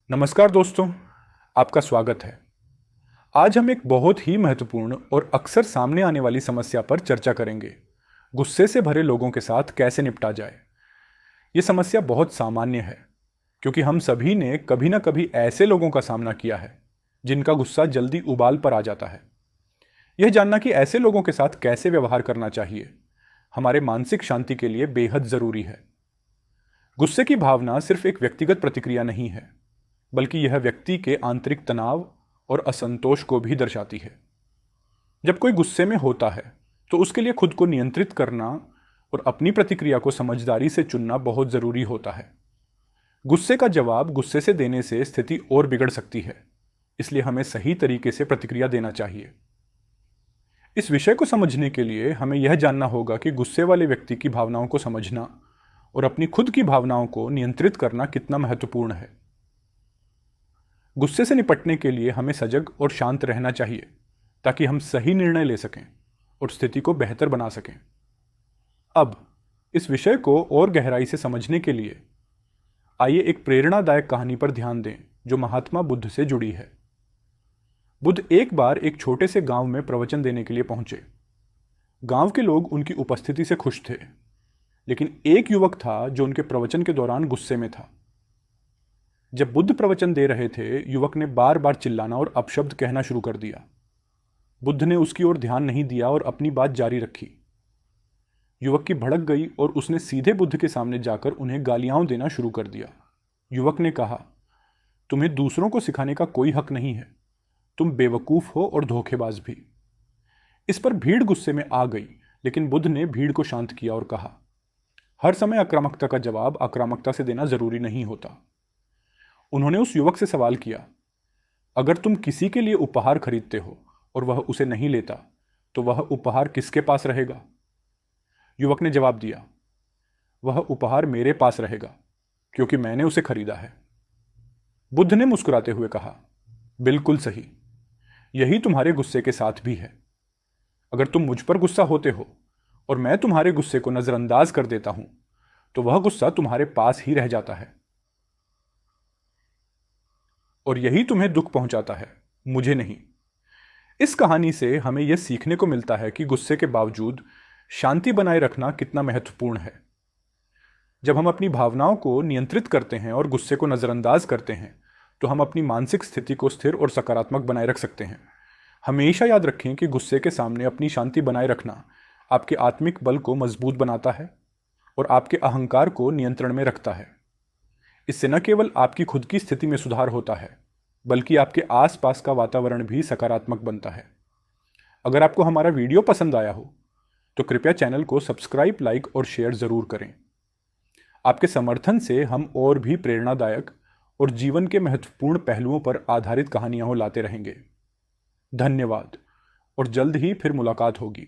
नमस्कार दोस्तों, आपका स्वागत है। आज हम एक बहुत ही महत्वपूर्ण और अक्सर सामने आने वाली समस्या पर चर्चा करेंगे। गुस्से से भरे लोगों के साथ कैसे निपटा जाए। ये समस्या बहुत सामान्य है क्योंकि हम सभी ने कभी ना कभी ऐसे लोगों का सामना किया है जिनका गुस्सा जल्दी उबाल पर आ जाता है। यह जानना कि ऐसे लोगों के साथ कैसे व्यवहार करना चाहिए हमारे मानसिक शांति के लिए बेहद जरूरी है। गुस्से की भावना सिर्फ एक व्यक्तिगत प्रतिक्रिया नहीं है, बल्कि यह व्यक्ति के आंतरिक तनाव और असंतोष को भी दर्शाती है। जब कोई गुस्से में होता है तो उसके लिए खुद को नियंत्रित करना और अपनी प्रतिक्रिया को समझदारी से चुनना बहुत जरूरी होता है। गुस्से का जवाब गुस्से से देने से स्थिति और बिगड़ सकती है, इसलिए हमें सही तरीके से प्रतिक्रिया देना चाहिए। इस विषय को समझने के लिए हमें यह जानना होगा कि गुस्से वाले व्यक्ति की भावनाओं को समझना और अपनी खुद की भावनाओं को नियंत्रित करना कितना महत्वपूर्ण है। गुस्से से निपटने के लिए हमें सजग और शांत रहना चाहिए ताकि हम सही निर्णय ले सकें और स्थिति को बेहतर बना सकें। अब इस विषय को और गहराई से समझने के लिए आइए एक प्रेरणादायक कहानी पर ध्यान दें जो महात्मा बुद्ध से जुड़ी है। बुद्ध एक बार एक छोटे से गांव में प्रवचन देने के लिए पहुंचे। गांव के लोग उनकी उपस्थिति से खुश थे, लेकिन एक युवक था जो उनके प्रवचन के दौरान गुस्से में था। जब बुद्ध प्रवचन दे रहे थे, युवक ने बार बार चिल्लाना और अपशब्द कहना शुरू कर दिया। बुद्ध ने उसकी ओर ध्यान नहीं दिया और अपनी बात जारी रखी। युवक की भड़क गई और उसने सीधे बुद्ध के सामने जाकर उन्हें गालियां देना शुरू कर दिया। युवक ने कहा, तुम्हें दूसरों को सिखाने का कोई हक नहीं है, तुम बेवकूफ हो और धोखेबाज भी। इस पर भीड़ गुस्से में आ गई, लेकिन बुद्ध ने भीड़ को शांत किया और कहा, हर समय आक्रामकता का जवाब आक्रामकता से देना जरूरी नहीं होता। उन्होंने उस युवक से सवाल किया, अगर तुम किसी के लिए उपहार खरीदते हो और वह उसे नहीं लेता तो वह उपहार किसके पास रहेगा? युवक ने जवाब दिया, वह उपहार मेरे पास रहेगा क्योंकि मैंने उसे खरीदा है। बुद्ध ने मुस्कुराते हुए कहा, बिल्कुल सही, यही तुम्हारे गुस्से के साथ भी है। अगर तुम मुझ पर गुस्सा होते हो और मैं तुम्हारे गुस्से को नजरअंदाज कर देता हूं तो वह गुस्सा तुम्हारे पास ही रह जाता है और यही तुम्हें दुख पहुंचाता है, मुझे नहीं। इस कहानी से हमें यह सीखने को मिलता है कि गुस्से के बावजूद शांति बनाए रखना कितना महत्वपूर्ण है। जब हम अपनी भावनाओं को नियंत्रित करते हैं और गुस्से को नजरअंदाज करते हैं तो हम अपनी मानसिक स्थिति को स्थिर और सकारात्मक बनाए रख सकते हैं। हमेशा याद रखें कि गुस्से के सामने अपनी शांति बनाए रखना आपके आत्मिक बल को मजबूत बनाता है और आपके अहंकार को नियंत्रण में रखता है। इससे न केवल आपकी खुद की स्थिति में सुधार होता है, बल्कि आपके आसपास का वातावरण भी सकारात्मक बनता है। अगर आपको हमारा वीडियो पसंद आया हो तो कृपया चैनल को सब्सक्राइब, लाइक और शेयर जरूर करें। आपके समर्थन से हम और भी प्रेरणादायक और जीवन के महत्वपूर्ण पहलुओं पर आधारित कहानियां लाते रहेंगे। धन्यवाद और जल्द ही फिर मुलाकात होगी।